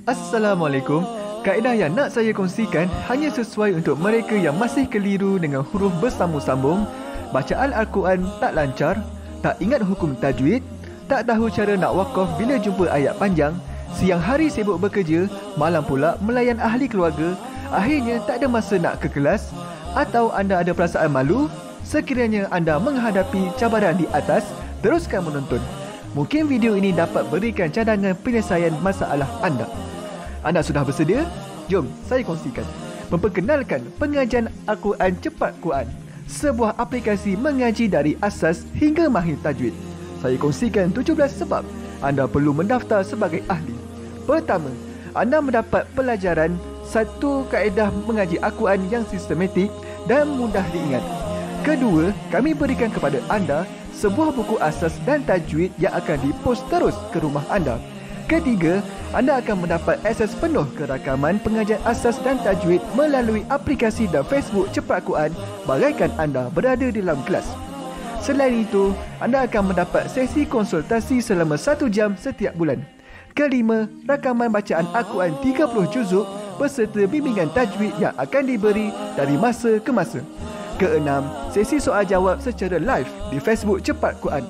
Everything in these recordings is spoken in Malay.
Assalamualaikum. Kaedah yang nak saya kongsikan hanya sesuai untuk mereka yang masih keliru dengan huruf bersambung-sambung, bacaan Al-Quran tak lancar, tak ingat hukum tajwid, tak tahu cara nak wakaf bila jumpa ayat panjang, siang hari sibuk bekerja, malam pula melayan ahli keluarga, akhirnya tak ada masa nak ke kelas, atau anda ada perasaan malu. Sekiranya anda menghadapi cabaran di atas, teruskan menonton. Mungkin video ini dapat berikan cadangan penyelesaian masalah anda. Anda sudah bersedia? Jom saya kongsikan. Memperkenalkan pengajian Al-Quran Cepat Quran, sebuah aplikasi mengaji dari asas hingga mahir tajwid. Saya kongsikan 17 sebab anda perlu mendaftar sebagai ahli. Pertama, anda mendapat pelajaran satu kaedah mengaji Al-Quran yang sistematik dan mudah diingat. Kedua, kami berikan kepada anda sebuah buku asas dan tajwid yang akan dipost terus ke rumah anda. Ketiga, anda akan mendapat akses penuh ke rakaman pengajian asas dan tajwid melalui aplikasi dan Facebook Cepat Quran bagaikan anda berada di dalam kelas. Selain itu, anda akan mendapat sesi konsultasi selama 1 jam setiap bulan. Kelima, rakaman bacaan Al-Quran 30 juzuk beserta bimbingan tajwid yang akan diberi dari masa ke masa. Keenam, sesi soal jawab secara live di Facebook Cepat Quran.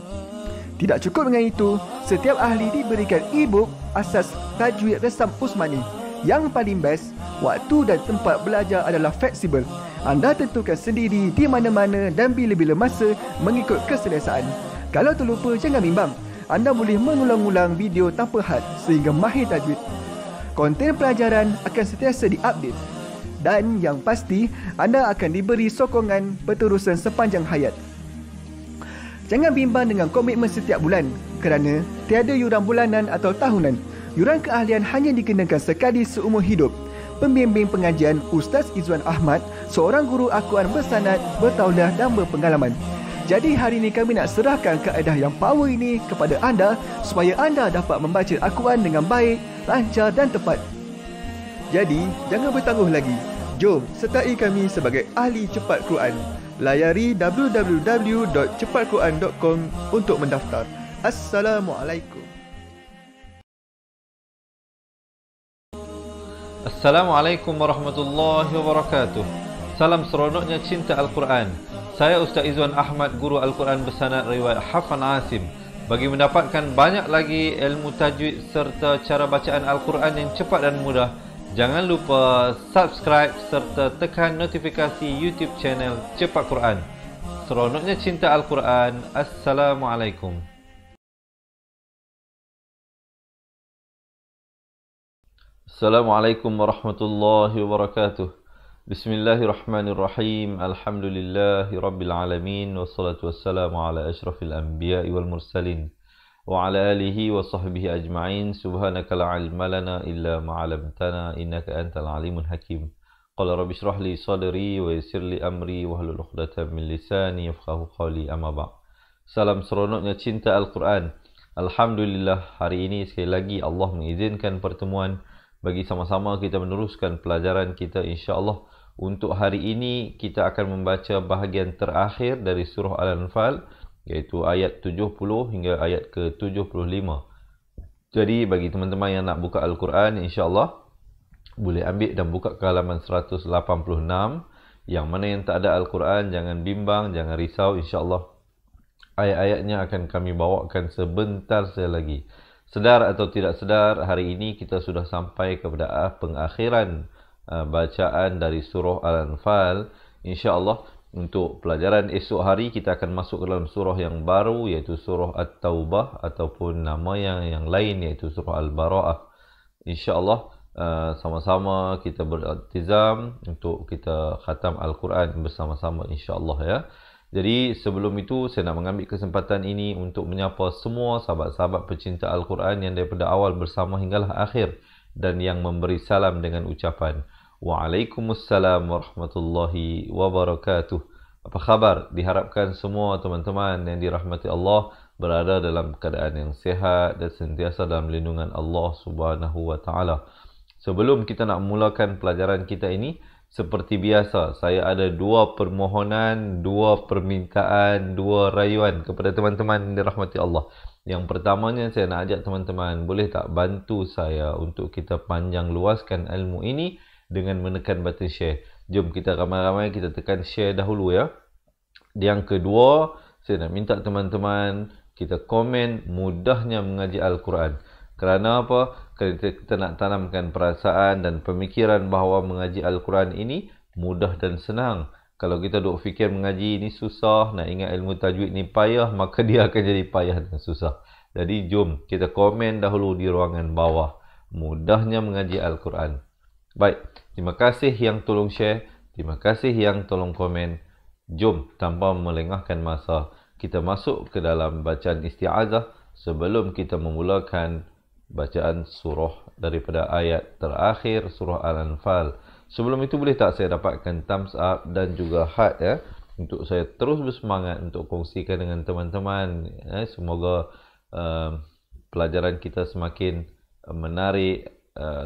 Tidak cukup dengan itu, setiap ahli diberikan e-book asas tajwid resam Usmani. Yang paling best, waktu dan tempat belajar adalah fleksibel. Anda tentukan sendiri di mana-mana dan bila-bila masa mengikut keselesaan. Kalau terlupa, jangan bimbang. Anda boleh mengulang-ulang video tanpa had sehingga mahir tajwid. Konten pelajaran akan sentiasa diupdate. Dan yang pasti, anda akan diberi sokongan berterusan sepanjang hayat. Jangan bimbang dengan komitmen setiap bulan kerana tiada yuran bulanan atau tahunan. Yuran keahlian hanya dikenakan sekali seumur hidup. Pembimbing pengajian Ustaz Izwan Ahmad, seorang guru Al-Quran bersanad, bertauliah dan berpengalaman. Jadi hari ini kami nak serahkan kaedah yang power ini kepada anda supaya anda dapat membaca Al-Quran dengan baik, lancar dan tepat. Jadi, jangan bertangguh lagi. Jom sertai kami sebagai ahli cepat Quran. Layari www.cepatquran.com untuk mendaftar. Assalamualaikum. Assalamualaikum warahmatullahi wabarakatuh. Salam seronoknya cinta Al-Quran. Saya Ustaz Izwan Ahmad, guru Al-Quran bersanad riwayat Hafan Asim. Bagi mendapatkan banyak lagi ilmu tajwid serta cara bacaan Al-Quran yang cepat dan mudah, jangan lupa subscribe serta tekan notifikasi YouTube channel Cepat Quran. Seronoknya cinta Al-Quran. Assalamualaikum. Assalamualaikum warahmatullahi wabarakatuh. Bismillahirrahmanirrahim. Alhamdulillahi rabbil alamin. Wassalatu wassalamu ala ashrafil anbiya'i wal mursalin wa ala alihi wa sahbihi ajma'in. Subhanaka la ilma lana illa ma 'allamtana innaka antal alimul hakim. Qala rabbi shrah li sadri wa yassir li amri wahlul 'uqdatam min lisani yafqahu qawli. Amma ba'd. Salam seronoknya cinta Al-Quran. Alhamdulillah, hari ini sekali lagi Allah mengizinkan pertemuan bagi sama-sama kita meneruskan pelajaran kita insya-Allah. Untuk hari ini kita akan membaca bahagian terakhir dari surah Al-Anfal, iaitu ayat 70 hingga ayat ke-75. Jadi bagi teman-teman yang nak buka Al-Quran, insya-Allah boleh ambil dan buka ke halaman 186. Yang mana yang tak ada Al-Quran, jangan bimbang, jangan risau, insya-Allah ayat-ayatnya akan kami bawakan sebentar saja lagi. Sedar atau tidak sedar, hari ini kita sudah sampai kepada pengakhiran bacaan dari surah Al-Anfal. InsyaAllah untuk pelajaran esok hari kita akan masuk ke dalam surah yang baru, iaitu surah At-Taubah, ataupun nama yang lain iaitu surah Al-Bara'ah. InsyaAllah sama-sama kita beriltizam untuk kita khatam Al-Quran bersama-sama insyaAllah ya. Jadi sebelum itu saya nak mengambil kesempatan ini untuk menyapa semua sahabat-sahabat pecinta Al-Quran yang daripada awal bersama hinggalah akhir dan yang memberi salam dengan ucapan Waalaikumsalam warahmatullahi wabarakatuh. Apa khabar? Diharapkan semua teman-teman yang dirahmati Allah berada dalam keadaan yang sihat dan sentiasa dalam lindungan Allah Subhanahu wa taala. Sebelum kita nak mulakan pelajaran kita ini, seperti biasa, saya ada dua permohonan, dua permintaan, dua rayuan kepada teman-teman yang dirahmati Allah. Yang pertamanya saya nak ajak teman-teman, boleh tak bantu saya untuk kita panjang luaskan ilmu ini dengan menekan button share. Jom kita ramai-ramai kita tekan share dahulu ya. Yang kedua, saya nak minta teman-teman kita komen mudahnya mengaji Al-Quran. Kerana apa? Kerana kita nak tanamkan perasaan dan pemikiran bahawa mengaji Al-Quran ini mudah dan senang. Kalau kita duk fikir mengaji ini susah, nak ingat ilmu tajwid ni payah, maka dia akan jadi payah dan susah. Jadi jom kita komen dahulu di ruangan bawah. Mudahnya mengaji Al-Quran. Baik, terima kasih yang tolong share. Terima kasih yang tolong komen. Jom tanpa melengahkan masa, kita masuk ke dalam bacaan isti'azah sebelum kita memulakan bacaan surah daripada ayat terakhir surah Al-Anfal. Sebelum itu boleh tak saya dapatkan thumbs up dan juga heart ya, untuk saya terus bersemangat untuk kongsikan dengan teman-teman. Semoga pelajaran kita semakin menarik,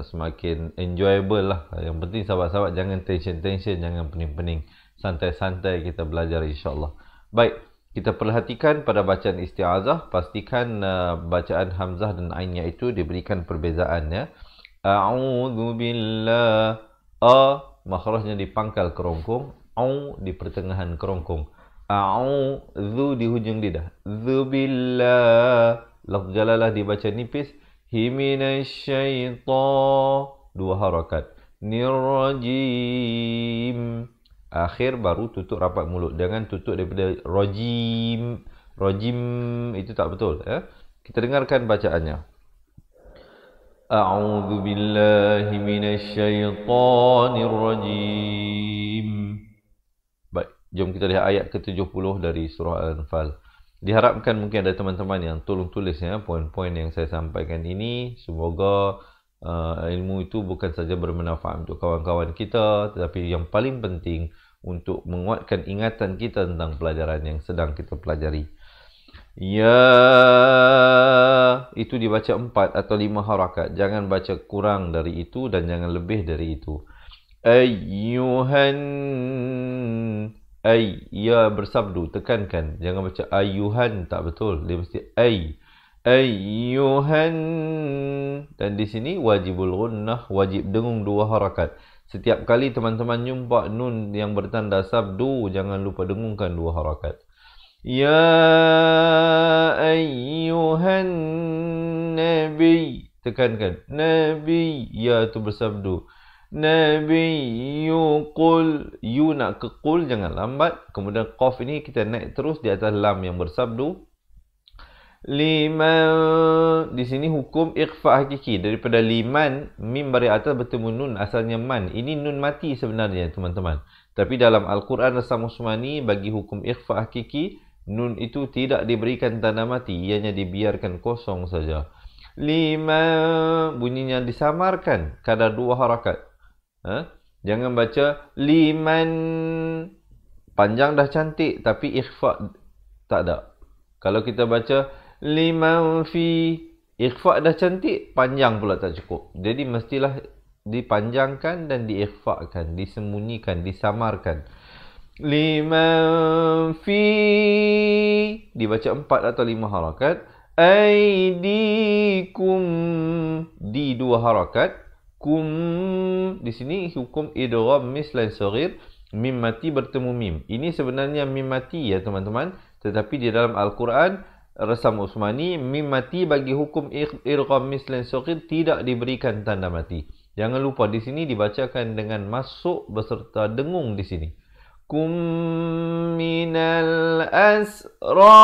semakin enjoyable lah. Yang penting sahabat-sahabat jangan tension-tension, jangan pening-pening. Santai-santai kita belajar insyaAllah. Baik, kita perhatikan pada bacaan isti'azah. Pastikan bacaan Hamzah dan Ainnya itu diberikan perbezaan ya. A'udhu billah. A, makhrajnya di pangkal kerongkong. Au di pertengahan kerongkong. A'udhu di hujung lidah. Dhu billah. Lafz jalalah dibaca nipis. Himinasyaitan. Dua harakat. Nirrajim. Akhir baru tutup rapat mulut. Jangan tutup daripada rajim. Rajim itu tak betul ya. Kita dengarkan bacaannya. A'udzu billahi minasyaitonir rajim. Baik, jom kita lihat ayat ke-70 dari surah Al-Anfal. Diharapkan mungkin ada teman-teman yang tolong tulis ya poin-poin yang saya sampaikan ini. Semoga ilmu itu bukan saja bermanfaat untuk kawan-kawan kita, tetapi yang paling penting untuk menguatkan ingatan kita tentang pelajaran yang sedang kita pelajari. Ya, itu dibaca 4 atau 5 harakat. Jangan baca kurang dari itu dan jangan lebih dari itu. Ayyuhan. Ya bersabdu, tekankan. Jangan baca ayyuhan, tak betul. Dia mesti ayyuhan. Dan di sini wajibul gunnah, wajib dengung 2 harakat. Setiap kali teman-teman jumpa nun yang bertanda sabdu, jangan lupa dengungkan 2 harakat. Ya ayyuhan nabi. Tekankan. Nabi. Ya itu bersabdu. Nabi yuqul. You nak ke qul, jangan lambat. Kemudian qaf ini kita naik terus di atas lam yang bersabdu. Liman. Di sini hukum ikhfa hakiki. Daripada liman, mim bari atas bertemu nun, asalnya man. Ini nun mati sebenarnya teman-teman. Tapi dalam Al-Quran Rasam Usmani bagi hukum ikhfa hakiki, nun itu tidak diberikan tanda mati. Ianya dibiarkan kosong saja. Liman. Bunyinya disamarkan. Kadar 2 harakat. Jangan baca liman. Panjang dah cantik tapi ikhfa tak ada. Kalau kita baca liman fi, ikhfa dah cantik, panjang pula tak cukup. Jadi mestilah dipanjangkan dan diikhfakan, disembunyikan, disamarkan. Liman fi, dibaca 4 atau 5 harakat. Aidikum, di 2 harakat. Kum, di sini hukum idgham mislan saghir, mim mati bertemu mim. Ini sebenarnya mim mati ya teman-teman, tetapi di dalam Al-Quran Rasam Usmani, mim mati bagi hukum idgham mislan saghir tidak diberikan tanda mati. Jangan lupa di sini dibacakan dengan masuk beserta dengung di sini. Kum minal asra,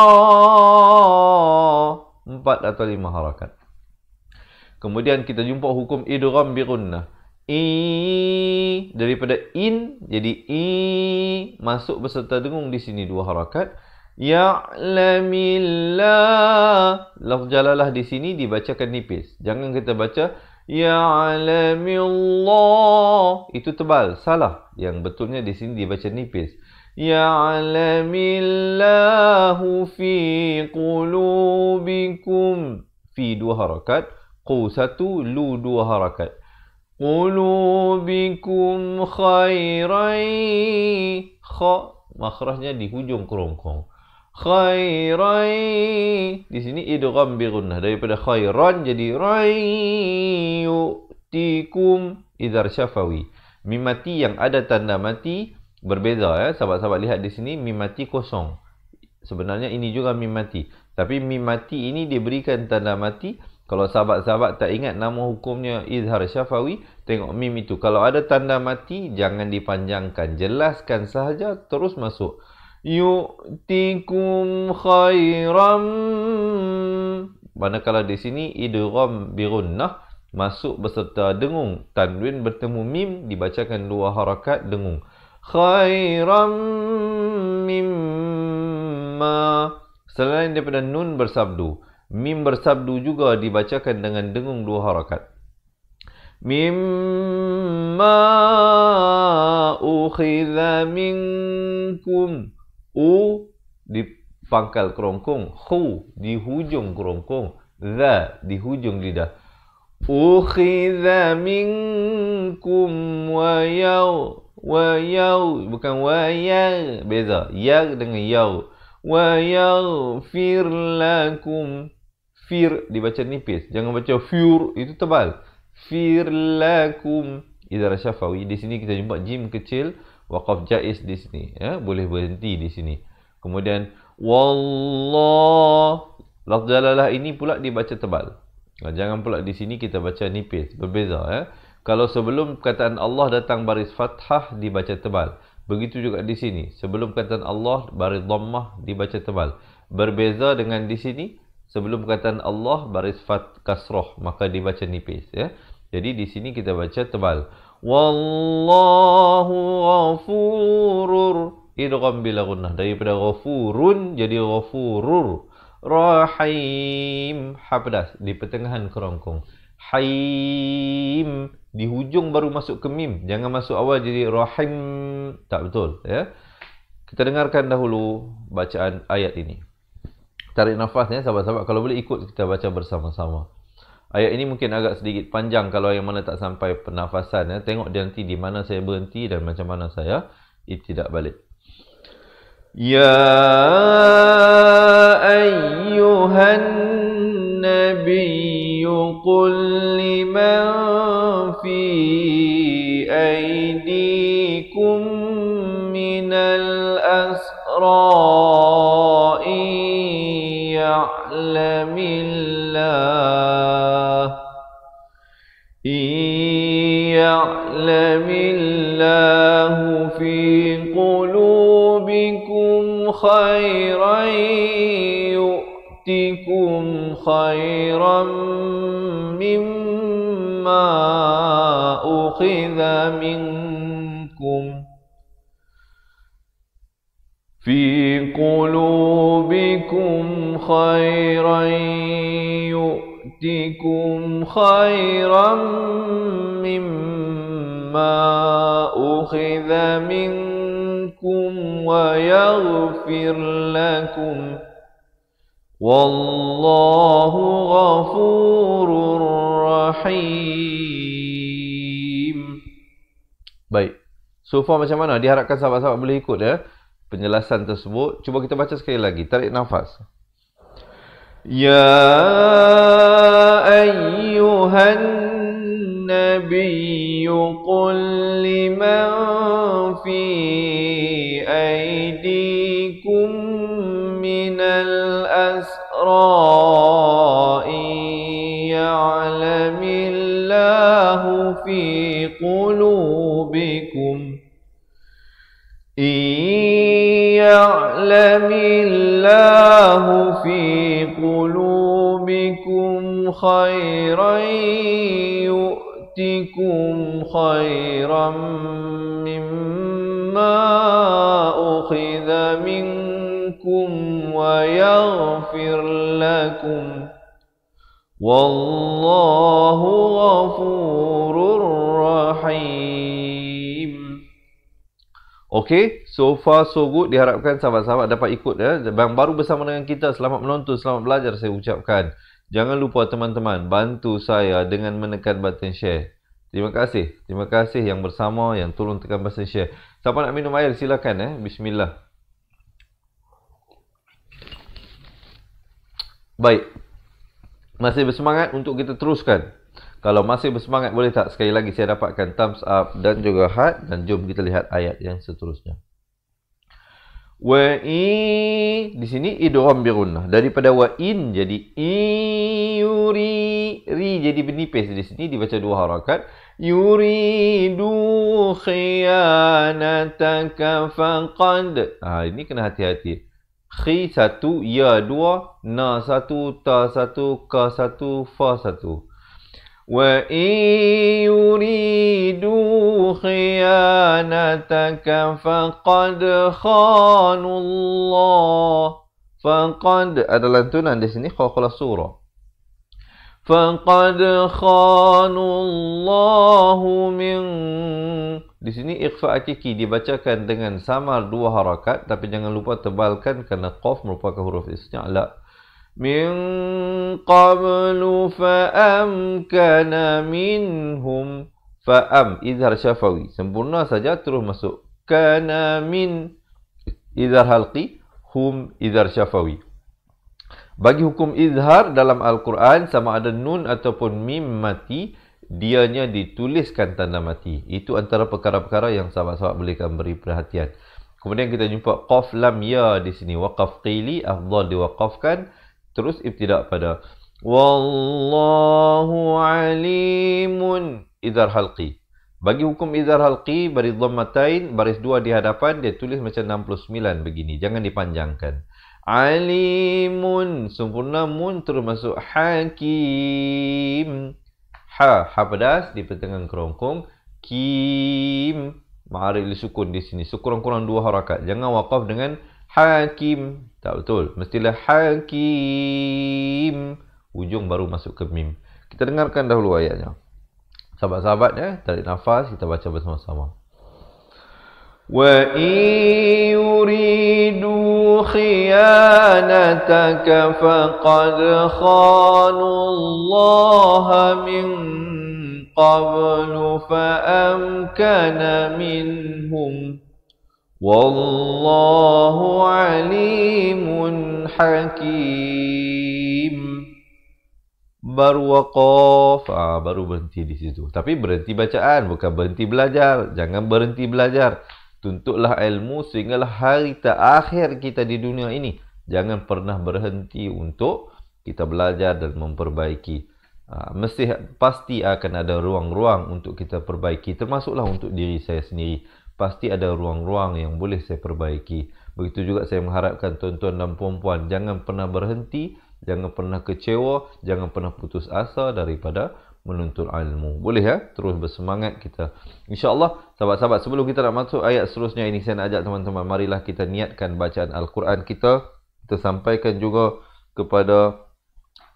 4 atau 5 harakat. Kemudian kita jumpa hukum idgham bi gunnah. Daripada in jadi masuk beserta dengung di sini 2 harakat. Ya'lamillah. Lafz jalalah di sini dibacakan nipis. Jangan kita baca Ya'lamillah. Itu tebal, salah. Yang betulnya di sini dibaca nipis. Ya'lamillahu fi qulubikum. Fi 2 harakat. Qu 1, lu 2 harakat. Qulubikum khairai. Kha, makhrajnya di hujung kerongkong. khairai. Di sini idgham bi gunnah, daripada khairan jadi rai yu'tikum idhar syafawi. Mim mati yang ada tanda mati berbeza ya. Sahabat-sahabat lihat di sini mim mati kosong. Sebenarnya ini juga mim mati. Tapi mim mati ini diberikan tanda mati. Kalau sahabat-sahabat tak ingat nama hukumnya izhar syafawi, tengok mim itu. Kalau ada tanda mati, jangan dipanjangkan. Jelaskan sahaja, terus masuk. Yu'tikum khairam. Manakala di sini idgham bi gunnah, masuk beserta dengung. Tanwin bertemu mim, dibacakan 2 harakat dengung. Khairam mimma. Selain daripada nun bersabdu, mim bersabdu juga dibacakan dengan dengung 2 harakat. Mimma ukhidha minkum. U di pangkal kerongkong, khu di hujung kerongkong, za di hujung lidah. Ukhidha minkum wa yaw, bukan wa ya, beza ya dengan yaw. Wa yaghfir lakum. Fir dibaca nipis, jangan baca fur, itu tebal. Fir lakum idhar syafawi. Di sini kita jumpa jim kecil, waqaf jaiz di sini ya, boleh berhenti di sini. Kemudian wallah, lafz jalalah ini pula dibaca tebal. Jangan pula di sini kita baca nipis, berbeza ya. Kalau sebelum kataan Allah datang baris fathah dibaca tebal. Begitu juga di sini, sebelum kataan Allah baris dhammah dibaca tebal. Berbeza dengan di sini, sebelum kataan Allah baris kasrah maka dibaca nipis ya. Jadi di sini kita baca tebal. Wallahu ghafurur, idgham bila gunnah, daripada ghafurun jadi ghafurur. Rahim, ha pedas di pertengahan kerongkong. Haim di hujung baru masuk ke mim, jangan masuk awal jadi rahim, tak betul ya. Kita dengarkan dahulu bacaan ayat ini. Tarik nafasnya sahabat-sahabat, kalau boleh ikut kita baca bersama-sama. Ayat ini mungkin agak sedikit panjang kalau yang mana tak sampai pernafasan ya. Tengok dia nanti di mana saya berhenti dan macam mana saya ibtidak balik. Ya ayyuhan nabiyyu qul liman fi aydikum minal asra'i ya'lamillahu fi qulubikum khairan yu'tikum khairan mimma ukhidha minkum fi qulubikum khairan yu'tikum khairan mimma ukhidha minkum wa yaghfir lakum wallahu ghafurur rahim. Baik, so far macam mana? Diharapkan sahabat-sahabat boleh ikut ya penjelasan tersebut. Cuba kita baca sekali lagi. Tarik nafas. Ya ayyuhan nabiyyu qul liman fi aydikum minal asra'i ya'lamillahu fi qulubikum ya'lamillahu fi qulubikum khairan yu'tikum khairan mimma ukhidha minkum wa yaghfir lakum wallahu ghafurur rahim. Okey, so far so good. Diharapkan sahabat-sahabat dapat ikut ya. Yang baru bersama dengan kita, selamat menonton, selamat belajar saya ucapkan. Jangan lupa teman-teman bantu saya dengan menekan button share. Terima kasih. Terima kasih yang bersama, yang tolong tekan button share. Siapa nak minum air silakan Bismillah. Baik. Masih bersemangat untuk kita teruskan? Kalau masih bersemangat, boleh tak sekali lagi saya dapatkan thumbs up dan juga heart, dan jom kita lihat ayat yang seterusnya. Wa di sini idgham bi gunnah. Daripada wa in jadi yuri, ri jadi bernipis di sini dibaca 2 harakat. Yuridu khiyanataka faqad. Ini kena hati-hati. Khi 1, ya 2, na 1, ta 1, ka 1, fa 1. Wa yuridu khiyanataka faqad khanullah. Faqad ada lantunan di sini khalah surah. Faqad khanullahu min. Di sini ikhfa hakiki dibacakan dengan samar 2 harakat, tapi jangan lupa tebalkan kerana qaf merupakan huruf isti'la. Min qablu fa'amkana minhum. Fa'am izhar syafawi, sempurna saja terus masuk. Kana min izhar halqi, hum izhar syafawi. Bagi hukum izhar dalam Al-Quran, sama ada nun ataupun mim mati, dianya dituliskan tanda mati. Itu antara perkara-perkara yang sahabat-sahabat boleh beri perhatian. Kemudian kita jumpa qaf lam ya di sini. Waqaf qili, afdal diwaqafkan. Terus ibtidak pada wallahu alimun, izhar halqi. Bagi hukum izhar halqi, baris dhammatain, baris 2 di hadapan, dia tulis macam 69 begini. Jangan dipanjangkan. Alimun, sempurna mun terus masuk hakim. Ha pedas di pertengahan kerongkong. Kim, ma'arif li sukun di sini. Sekurang-kurang 2 harakat. Jangan waqaf dengan hakim. Tak betul. Mestilah hakim. Ujung baru masuk ke mim. Kita dengarkan dahulu ayatnya. Sahabat-sahabat ya, tarik nafas, kita baca bersama-sama. Wa yuridu khiyanataka faqad khanullaha min qablu fa'amkana minhum. Wallahu alimun hakim. Baru waqaf, baru berhenti di situ. Tapi berhenti bacaan, bukan berhenti belajar. Jangan berhenti belajar. Tuntutlah ilmu sehinggalah hari terakhir kita di dunia ini. Jangan pernah berhenti untuk kita belajar dan memperbaiki. Pasti akan ada ruang-ruang untuk kita perbaiki. Termasuklah untuk diri saya sendiri. Pasti ada ruang-ruang yang boleh saya perbaiki. Begitu juga saya mengharapkan tuan-tuan dan puan-puan, jangan pernah berhenti, jangan pernah kecewa, jangan pernah putus asa daripada menuntut ilmu. Boleh ya? Terus bersemangat kita. InsyaAllah, sahabat-sahabat, sebelum kita nak masuk ayat seterusnya ini, saya nak ajak teman-teman, marilah kita niatkan bacaan Al-Quran kita. Kita sampaikan juga kepada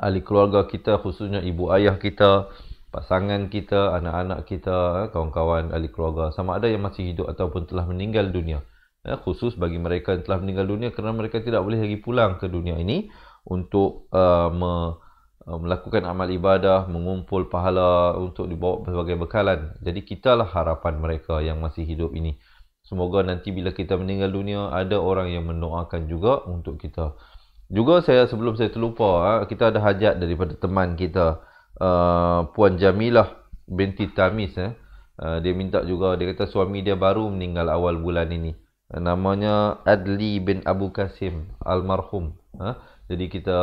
ahli keluarga kita, khususnya ibu ayah kita, pasangan kita, anak-anak kita, kawan-kawan ahli keluarga, sama ada yang masih hidup ataupun telah meninggal dunia. Khusus bagi mereka yang telah meninggal dunia, kerana mereka tidak boleh lagi pulang ke dunia ini untuk melakukan amal ibadah, mengumpul pahala untuk dibawa sebagai bekalan. Jadi kitalah harapan mereka yang masih hidup ini. Semoga nanti bila kita meninggal dunia, ada orang yang mendoakan juga untuk kita. Juga sebelum saya terlupa, kita ada hajat daripada teman kita, Puan Jamilah binti Tamis. Dia minta juga, dia kata suami dia baru meninggal awal bulan ini. Namanya Adli bin Abu Qasim almarhum. Jadi kita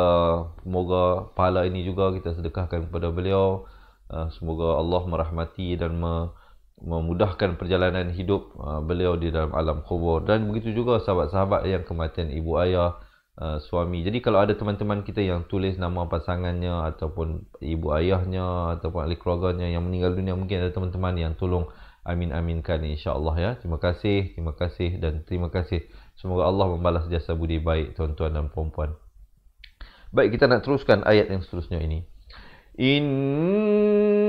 semoga pahala ini juga kita sedekahkan kepada beliau. Semoga Allah merahmati dan memudahkan perjalanan hidup beliau di dalam alam kubur. Dan begitu juga sahabat-sahabat yang kematian ibu ayah, suami. Jadi kalau ada teman-teman kita yang tulis nama pasangannya ataupun ibu ayahnya ataupun ahli keluarganya yang meninggal dunia, mungkin ada teman-teman yang tolong amin-aminkan insya-Allah ya. Terima kasih dan terima kasih. Semoga Allah membalas jasa budi baik tuan-tuan dan puan-puan. Baik, kita nak teruskan ayat yang seterusnya ini. Innalladzi,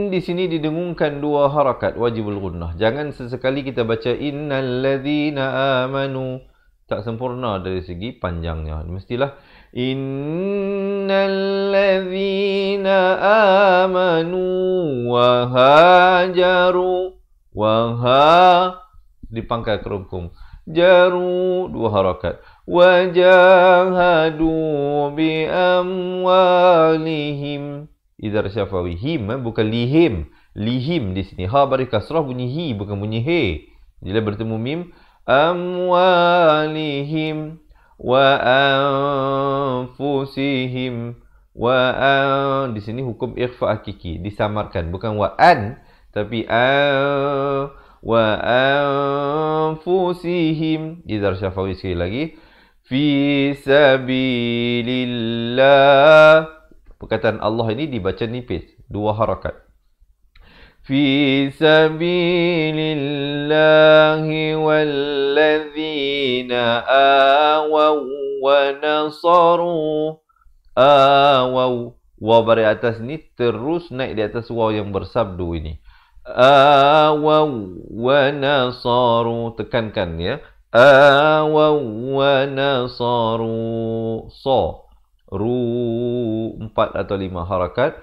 di sini didengungkan 2 harakat wajibul gunnah. Jangan sesekali kita baca innalladzina amanu. Tak sempurna dari segi panjangnya. Mestilah innalladzina amanu wa hajaru. Wa ha dipangkal kerungkung. Jaru 2 harakat. wajahadu bi amwalihim. Idhar syafawi. Him, bukan lihim. Lihim di sini. Ha bari kasrah bunyi hi, bukan bunyi he. Bila bertemu mim, amwalihim wa anfusihim wa di sini hukum ikhfa hakiki, disamarkan, bukan wa an tapi wa anfusihim. Idhar syafawi sekali lagi. Fi sabilillah. Perkataan Allah ini dibaca nipis, 2 harakat. Fi sabilillahi walladzina awaw wa nasaru. Awaw. Waw bari atas ni terus naik di atas waw yang bersabdu ini. Awaw wa nasaru. Tekankan ya. Awaw wa nasaru. So. Ru 4 atau 5 harakat.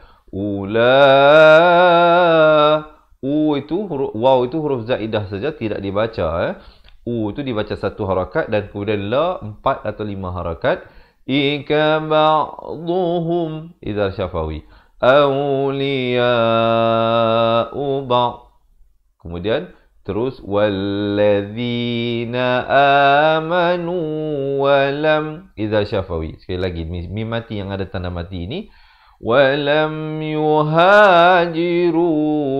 Itu huruf, waw itu huruf zaidah saja, tidak dibaca. U itu dibaca 1 harakat dan kemudian la 4 atau 5 harakat. Ika ba'duhum. Idhar syafawi. Awliya'u ba'. Kemudian terus walladzina amanu walam. Idhar syafawi. Sekali lagi mim mati yang ada tanda mati ini. Walam yuhajiru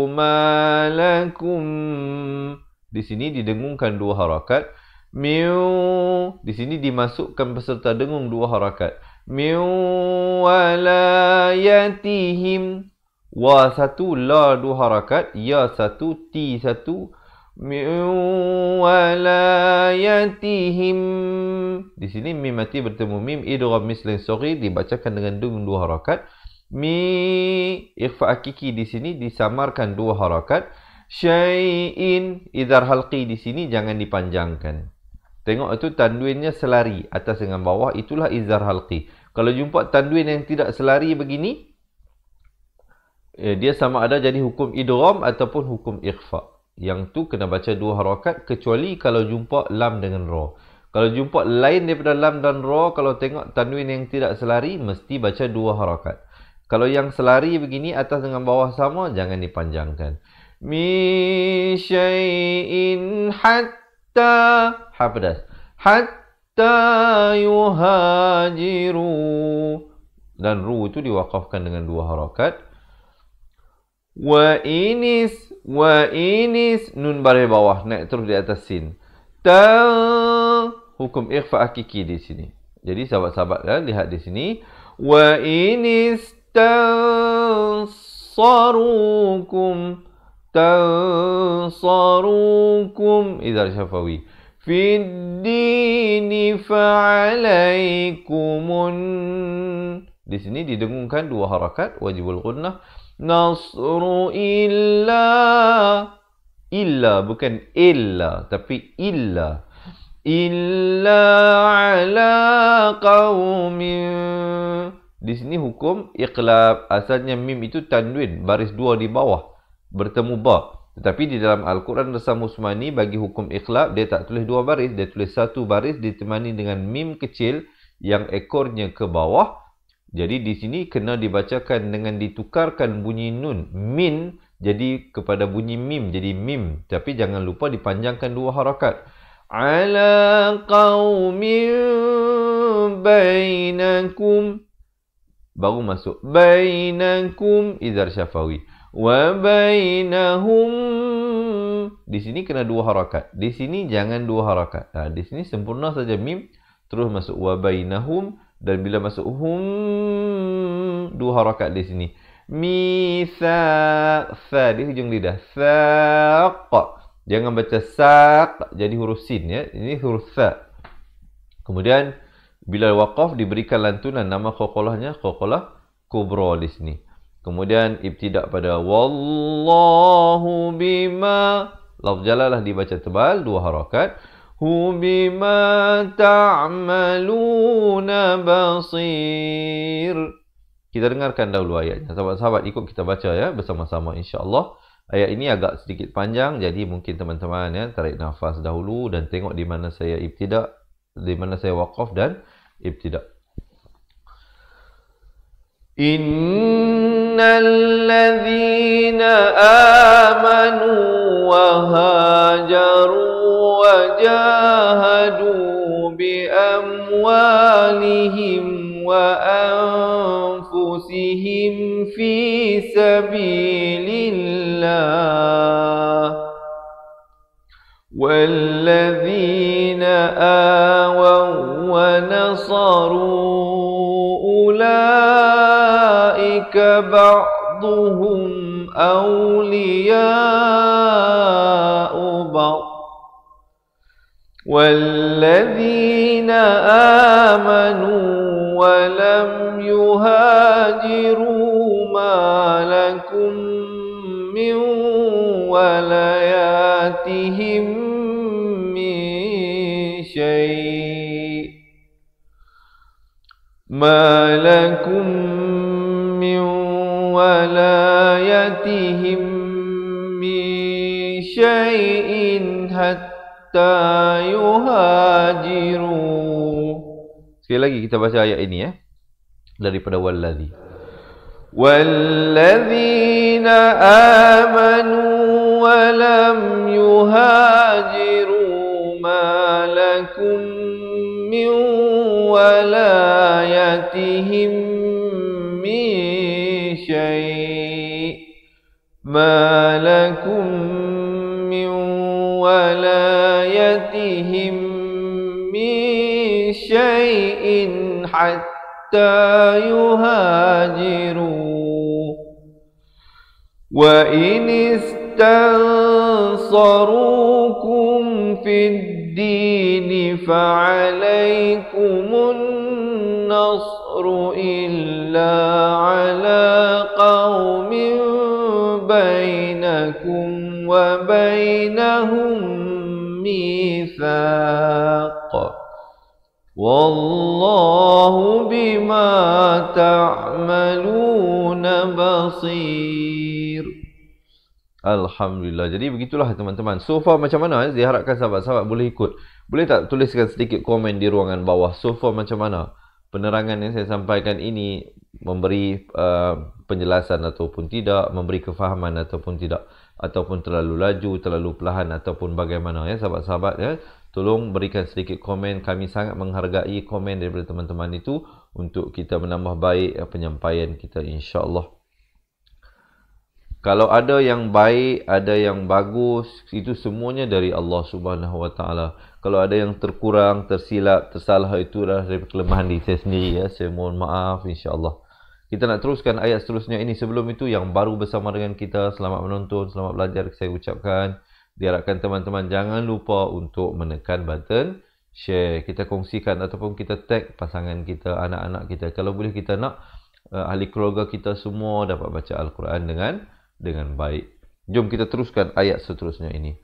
malakum. Di sini didengungkan 2 harakat. Miu. Di sini dimasukkan beserta dengung 2 harakat. Miu walayatihim. Wa 1, la 2 harakat. Ya 1, ti 1. Miu walayatihim. Di sini mim mati bertemu mim idgham mislin shaghir, dibacakan dengan dengung 2 harakat. Mi ikhfa hakiki di sini disamarkan 2 harakat. Syai'in. Idhar halqi di sini jangan dipanjangkan. Tengok itu tanwinnya selari atas dengan bawah, itulah izhar halqi. Kalau jumpa tanwin yang tidak selari begini, dia sama ada jadi hukum idgham ataupun hukum ikhfa. Yang tu kena baca 2 harakat kecuali kalau jumpa lam dengan ra. Kalau jumpa lain daripada lam dan ra, kalau tengok tanwin yang tidak selari mesti baca 2 harakat. Kalau yang selari begini atas dengan bawah sama, jangan dipanjangkan. Mi syai'in hatta, ha pedas, hatta yuhajiru. Dan ru itu diwakafkan dengan 2 harakat. Wa inis, nun baris bawah naik terus di atas sin. Hukum ikhfa hakiki di sini. Jadi sahabat-sahabat lihat di sini. Wa inis tansarukum. Idhar syafawi. Fid dini fa'alaikumun. Di sini didengungkan 2 harakat, wajibul gunnah. Nasru illa. Illa, bukan illa, tapi illa. Illa ala qawmin. Di sini hukum iqlab. Asalnya mim itu tanwin, baris 2 di bawah, bertemu ba. Tetapi di dalam Al-Quran Rasam Usmani bagi hukum iqlab, dia tak tulis 2 baris, dia tulis 1 baris ditemani dengan mim kecil yang ekornya ke bawah. Jadi di sini kena dibacakan dengan ditukarkan bunyi nun min jadi kepada bunyi mim, jadi mim. Tapi jangan lupa dipanjangkan 2 harakat. Ala qaumin bainakum. Baru masuk bainakum, izhar syafawi. Wa bainahum. Di sini kena 2 harakat. Di sini jangan 2 harakat. Nah, di sini sempurna saja mim, terus masuk wa bainahum. Dan bila masuk hum, 2 harakat di sini. Mithaq. Fa di hujung lidah. Thaq. Jangan baca saq jadi huruf sin ya. Ini huruf tha. Kemudian bila waqaf diberikan lantunan nama qalqalahnya qalqalah kubra di sini. Kemudian ibtidak pada wallahu bima. Lafz jalalah dibaca tebal 2 harakat. Hu bima ta'maluna basir. Kita dengarkan dahulu ayatnya. Sahabat-sahabat ikut kita baca ya bersama-sama insya-Allah. Ayat ini agak sedikit panjang, jadi mungkin teman-teman ya tarik nafas dahulu dan tengok di mana saya ibtidak. di mana saya waqaf dan ibtida. Innal ladzina amanu wa hajaru wa jahadu bi amwalihim wa anfusihim fi sabilillah والذين آووا ونصروا أولئك بعضهم أولياء بعض والذين آمنوا ولم يهاجروا ما لكم من ولاياتهم من شيء ما لكم من ولايتهم من شيء حتى يهاجروا. Sekali lagi kita baca ayat ini daripada walladzi. والذين آمنوا ولم يهاجروا ما لكم من ولايتهم من شيء ما لكم من ولايتهم من شيء حتى يهاجروا وإن استنصروكم في الدين فعليكم النصر إلا على قوم بينكم وبينهم ميثاق والله بما تعملون بصير. Alhamdulillah. Jadi begitulah teman-teman. So far macam mana? Saya harapkan sahabat-sahabat boleh ikut. Boleh tak tuliskan sedikit komen di ruangan bawah. So far macam mana? Penerangan yang saya sampaikan ini memberi penjelasan ataupun tidak, memberi kefahaman ataupun tidak, ataupun terlalu laju, terlalu perlahan ataupun bagaimana sahabat-sahabat Tolong berikan sedikit komen. Kami sangat menghargai komen daripada teman-teman itu untuk kita menambah baik penyampaian kita, insya-Allah. Kalau ada yang baik, ada yang bagus, itu semuanya dari Allah Subhanahu Wa Taala. Kalau ada yang terkurang, tersilap, tersalah, itu adalah dari kelemahan diri saya sendiri. Saya mohon maaf, insya-Allah. Kita nak teruskan ayat seterusnya ini. Sebelum itu, yang baru bersama dengan kita, selamat menonton, selamat belajar, saya ucapkan. Diharapkan teman-teman jangan lupa untuk menekan button share. Kita kongsikan ataupun kita tag pasangan kita, anak-anak kita. Kalau boleh kita nak ahli keluarga kita semua dapat baca Al-Quran dengan baik. Jom kita teruskan ayat seterusnya ini.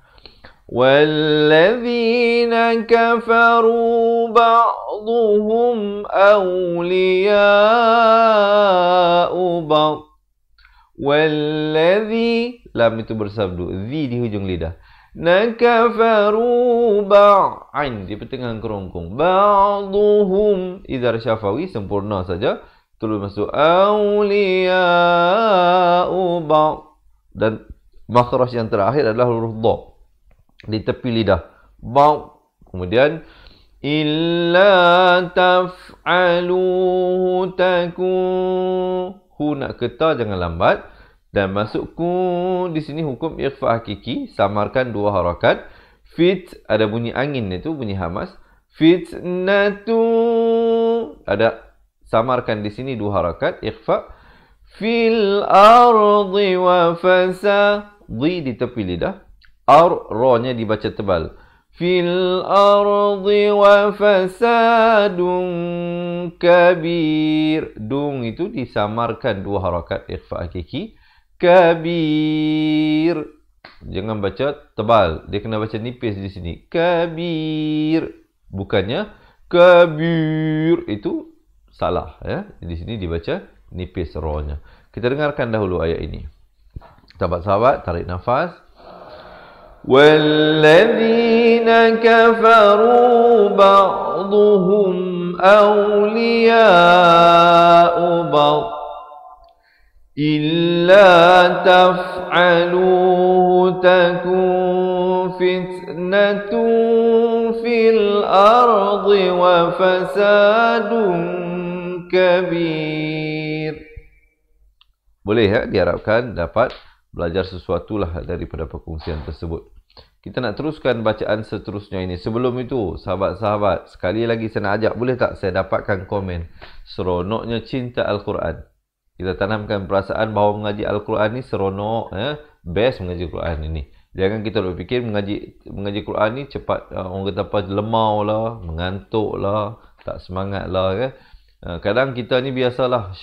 وَالَّذِينَ كَفَرُوا بَعْضُهُمْ أَوْلِيَاءُ بَعْضٍ. وَالَّذِي, lam itu bersabdu, zi di hujung lidah. نَكَفَرُوا بَعْعَيْن, di pertengahan kerongkong. بَعْضُهُمْ, idhar syafawi, sempurna saja. Terus masuk أَوْلِيَاءُ بَعْضٍ. Dan makhraj yang terakhir adalah huruf dha di tepi lidah. Ba'. Kemudian illa taf'aluhu takun. Hu nak keta jangan lambat. Dan masuk ku di sini hukum ikhfa hakiki, samarkan dua harakat. Fit ada bunyi angin itu, bunyi hamas. Fitnatu ada samarkan di sini dua harakat ikhfa. Fil ardi wa fasadi di tepi lidah. Ra-nya dibaca tebal. Fil ardi wa fasadun kabir. Dung itu disamarkan dua harakat ikhfa hakiki. Kabir. Jangan baca tebal. Dia kena baca nipis di sini. Kabir. Bukannya kabir. Itu salah Di sini dibaca nipis ra-nya. Kita dengarkan dahulu ayat ini. Sahabat-sahabat, tarik nafas. والذين كفروا بعضهم أولياء بعض إلا تفعلوه تكن فتنة في الأرض وفساد كبير. Boleh ya, diharapkan dapat belajar sesuatu lah daripada perkongsian tersebut. Kita nak teruskan bacaan seterusnya ini. Sebelum itu, sahabat-sahabat, sekali lagi saya nak ajak, boleh tak saya dapatkan komen seronoknya cinta Al-Quran. Kita tanamkan perasaan bahawa mengaji Al-Quran ni seronok, best mengaji Al-Quran ini. Jangan kita berfikir mengaji Quran ni cepat, orang kata apa, lemau lah, mengantuk lah, tak semangat lah kan. Kadang kita ni biasalah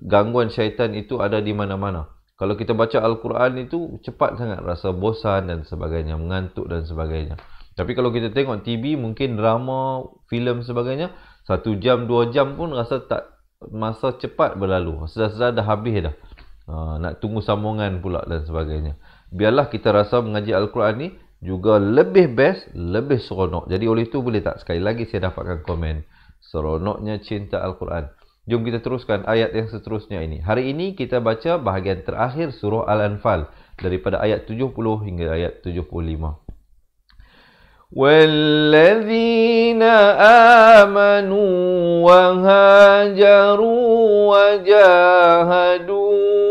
gangguan syaitan itu ada di mana-mana. Kalau kita baca Al-Quran itu cepat sangat rasa bosan dan sebagainya, mengantuk dan sebagainya. Tapi kalau kita tengok TV, mungkin drama, filem sebagainya, 1 jam, 2 jam pun rasa tak, masa cepat berlalu. Sedar-sedar dah habis dah. Nak tunggu sambungan pula dan sebagainya. Biarlah kita rasa mengaji Al-Quran ni juga lebih best, lebih seronok. Jadi oleh itu boleh tak sekali lagi saya dapatkan komen seronoknya cinta Al-Quran. Jom kita teruskan ayat yang seterusnya ini. Hari ini kita baca bahagian terakhir surah Al-Anfal daripada ayat 70 hingga ayat 75. وَالَّذِينَ آمَنُوا وَهَاجَرُوا وَجَاهَدُوا.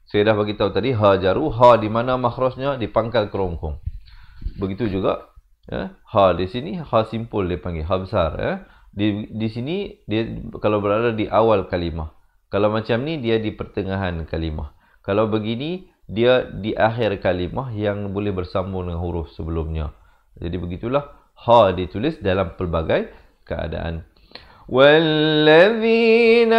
Saya dah bagi tahu tadi, hajaru, ha di mana makhrajnya? Di pangkal kerongkong. Begitu juga, ha di sini, ha simpul dia panggil, ha besar. Di sini, dia kalau berada di awal kalimah. Kalau macam ni, dia di pertengahan kalimah. Kalau begini, dia di akhir kalimah yang boleh bersambung dengan huruf sebelumnya. Jadi begitulah, ha ditulis dalam pelbagai keadaan. وَالَّذِينَ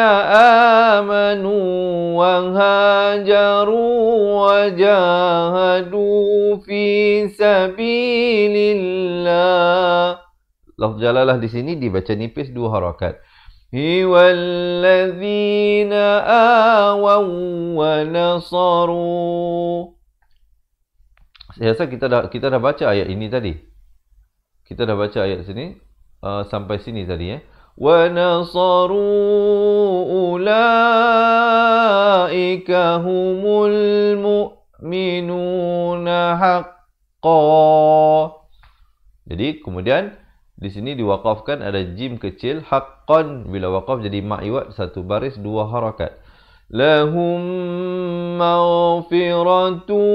آمَنُوا وَهَاجَرُوا وَجَاهَدُوا فِي سَبِيلِ اللَّهِ. Lafz jalalah di sini dibaca nipis 2 harakat. وَالَّذِينَ آوَوا وَنَصَرُوا. Saya rasa kita dah baca ayat ini tadi. Kita dah baca ayat sini sampai sini tadi وَنَصَرُوا أُولَئِكَ هُمُ الْمُؤْمِنُونَ حَقًّا. Jadi kemudian di sini diwakafkan ada jim kecil haqqan, bila wakaf jadi ma'iwat 1 baris 2 harakat. Lahum maghfiratu.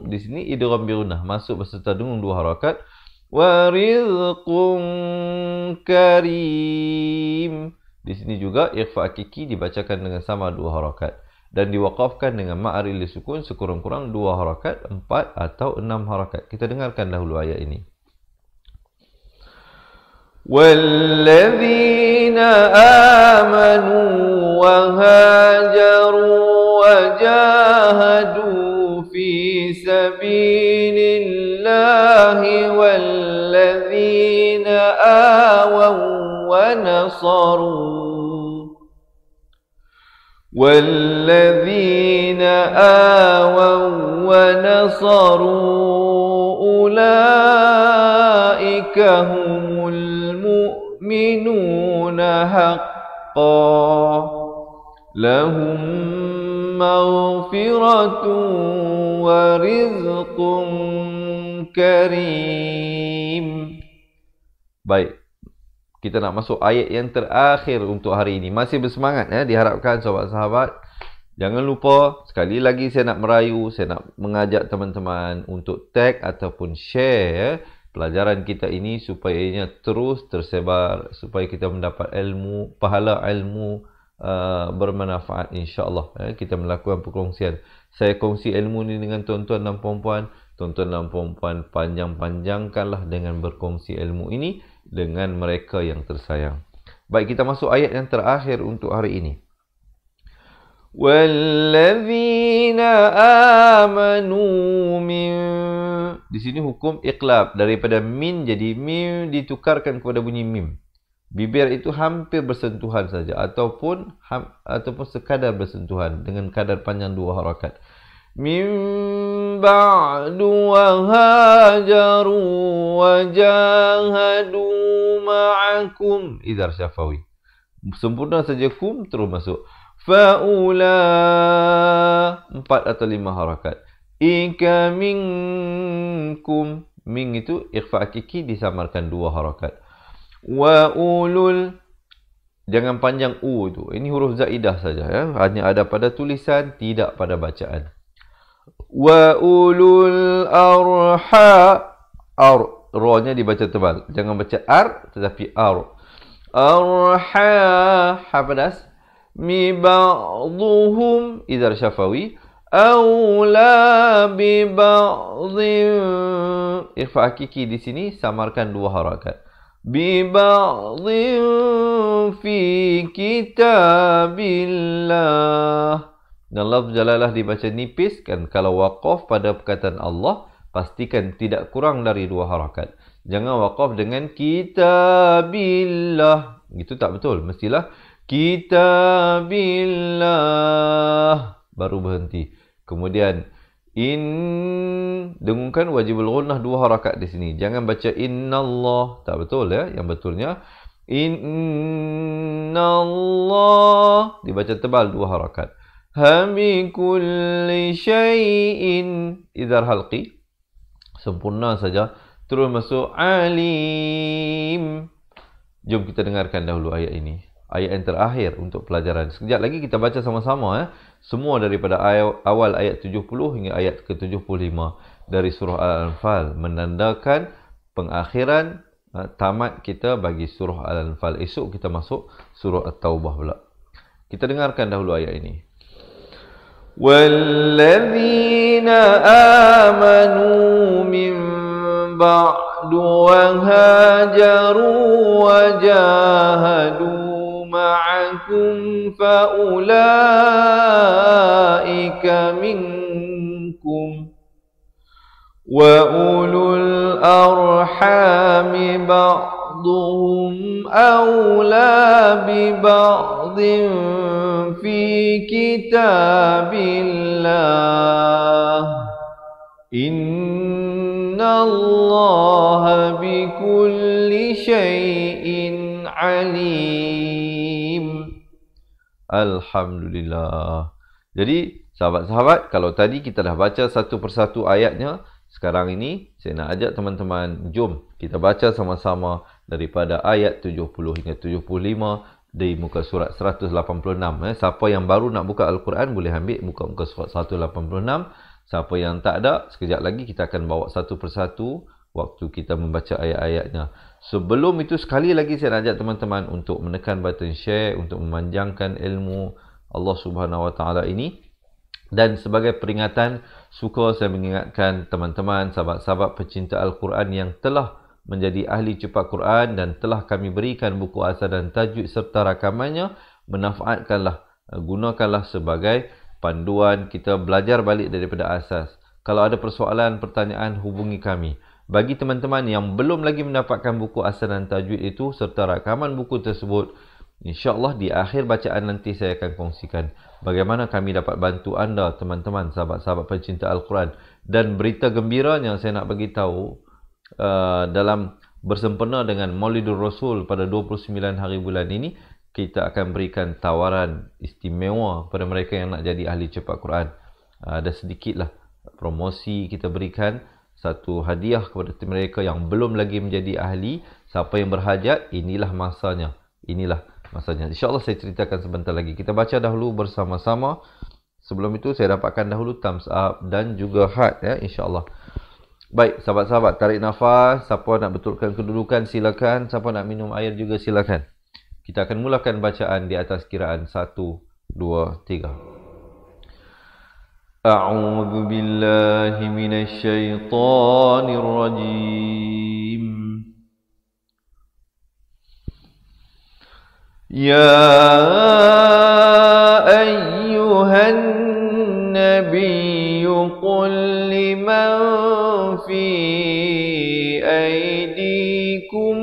Di sini idgham bi gunnah masuk beserta dengan 2 harakat. Wa rizqun karim. Di sini juga ikhfa hakiki dibacakan dengan sama 2 harakat dan diwakafkan dengan ma'aril sukun sekurang-kurang 2 harakat, 4 atau 6 harakat. Kita dengarkan dahulu ayat ini. وَالَّذِينَ آمَنُوا وَهَاجَرُوا وَجَاهَدُوا فِي سَبِيلِ اللَّهِ وَالَّذِينَ آوَوا ونصروا أولئك هم المؤمنون حقا لهم مغفرة ورزق كريم. Baik, kita nak masuk ayat yang terakhir untuk hari ini. Masih bersemangat diharapkan sahabat-sahabat. Jangan lupa, sekali lagi saya nak merayu, saya nak mengajak teman-teman untuk tag ataupun share pelajaran kita ini supaya ianya terus tersebar, supaya kita mendapat ilmu, pahala ilmu bermanfaat insya-Allah. Kita melakukan perkongsian. Saya kongsi ilmu ini dengan tuan-tuan dan puan-puan. Tuan-tuan dan puan-puan, panjang-panjangkanlah dengan berkongsi ilmu ini dengan mereka yang tersayang. Baik, kita masuk ayat yang terakhir untuk hari ini. وَالَّذِينَ آمَنُوا مِنْ. Di sini hukum iqlab, daripada min jadi mim ditukarkan kepada bunyi mim. Bibir itu hampir bersentuhan saja ataupun sekadar bersentuhan dengan kadar panjang 2 harakat. min ba'du wa hajaru wa jahadu ma'akum. Idhar syafawi. Sempurna saja kum terus masuk. Fa'ula 4 atau 5 harakat. Ika minkum. Min itu ikhfa hakiki disamarkan 2 harakat. Wa ulul, jangan panjang u itu. Ini huruf zaidah saja ya. Hanya ada pada tulisan, tidak pada bacaan. Wa ulul arha. Ra-nya dibaca tebal. Jangan baca ar tetapi ar. Arha ha pedas. Mi ba'dhuhum idhar syafawi aula bi ba'dhin. Ikhfa hakiki di sini samarkan 2 harakat. Bi ba'dhin fi kitabillah. Dan lafz jalalah dibaca nipis kan. Kalau waqaf pada perkataan Allah, pastikan tidak kurang dari 2 harakat. Jangan waqaf dengan kitabillah. Itu tak betul. Mestilah kitabillah. Baru berhenti. Kemudian dengungkan wajibul ghunnah 2 harakat di sini. Jangan baca innallah. Tak betul ya. Yang betulnya innallah. Dibaca tebal 2 harakat. Hami kulli syai'in. Idhar halqi. Sempurna saja. Terus masuk alim. Jom kita dengarkan dahulu ayat ini. Ayat yang terakhir untuk pelajaran. Sekejap lagi kita baca sama-sama ya. Semua daripada awal ayat 70 hingga ayat ke-75 dari surah Al-Anfal menandakan pengakhiran tamat kita bagi surah Al-Anfal. Esok kita masuk surah At-Taubah pula. Kita dengarkan dahulu ayat ini. Walladzina amanu min ba'du wa hajaru wa jahadu ma'akum fa'ulaika minkum wa ulul arhami ba'duhum awla bi ba'dhin fi kitabillah innallaha bikulli syai'in alim. Alhamdulillah. Jadi sahabat-sahabat, kalau tadi kita dah baca satu persatu ayatnya, sekarang ini saya nak ajak teman-teman, jom kita baca sama-sama daripada ayat 70 hingga 75 di muka surat 186. Siapa yang baru nak buka Al-Quran boleh ambil muka surat 186. Siapa yang tak ada, sekejap lagi kita akan bawa satu persatu waktu kita membaca ayat-ayatnya. Sebelum itu, sekali lagi saya nak ajak teman-teman untuk menekan button share untuk memanjangkan ilmu Allah Subhanahu Wa Taala ini. Dan sebagai peringatan, suka saya mengingatkan teman-teman, sahabat-sahabat pecinta Al-Quran yang telah menjadi ahli cepat Quran dan telah kami berikan buku asal dan tajwid serta rakamannya, manfaatkanlah, gunakanlah sebagai panduan kita belajar balik daripada asas. Kalau ada persoalan, pertanyaan, hubungi kami. Bagi teman-teman yang belum lagi mendapatkan buku asal dan tajwid itu serta rakaman buku tersebut, insya-Allah di akhir bacaan nanti saya akan kongsikan bagaimana kami dapat bantu anda, teman-teman, sahabat-sahabat pencinta Al-Quran. Dan berita gembiranya saya nak bagi tahu, dalam bersempena dengan Maulidur Rasul pada 29 hari bulan ini, kita akan berikan tawaran istimewa kepada mereka yang nak jadi ahli cepat Quran. Ada sedikitlah promosi kita berikan, satu hadiah kepada mereka yang belum lagi menjadi ahli. Siapa yang berhajat, inilah masanya. Inilah masanya. InsyaAllah saya ceritakan sebentar lagi. Kita baca dahulu bersama-sama. Sebelum itu saya dapatkan dahulu thumbs up dan juga heart ya, insyaAllah. Baik, sahabat-sahabat, tarik nafas. Siapa nak betulkan kedudukan, silakan. Siapa nak minum air juga silakan. Kita akan mulakan bacaan di atas kiraan 1, 2, 3. A'udzu billahi minasy syaithanir rajim. Ya ayyuhan nabiyyu qul liman fi aydikum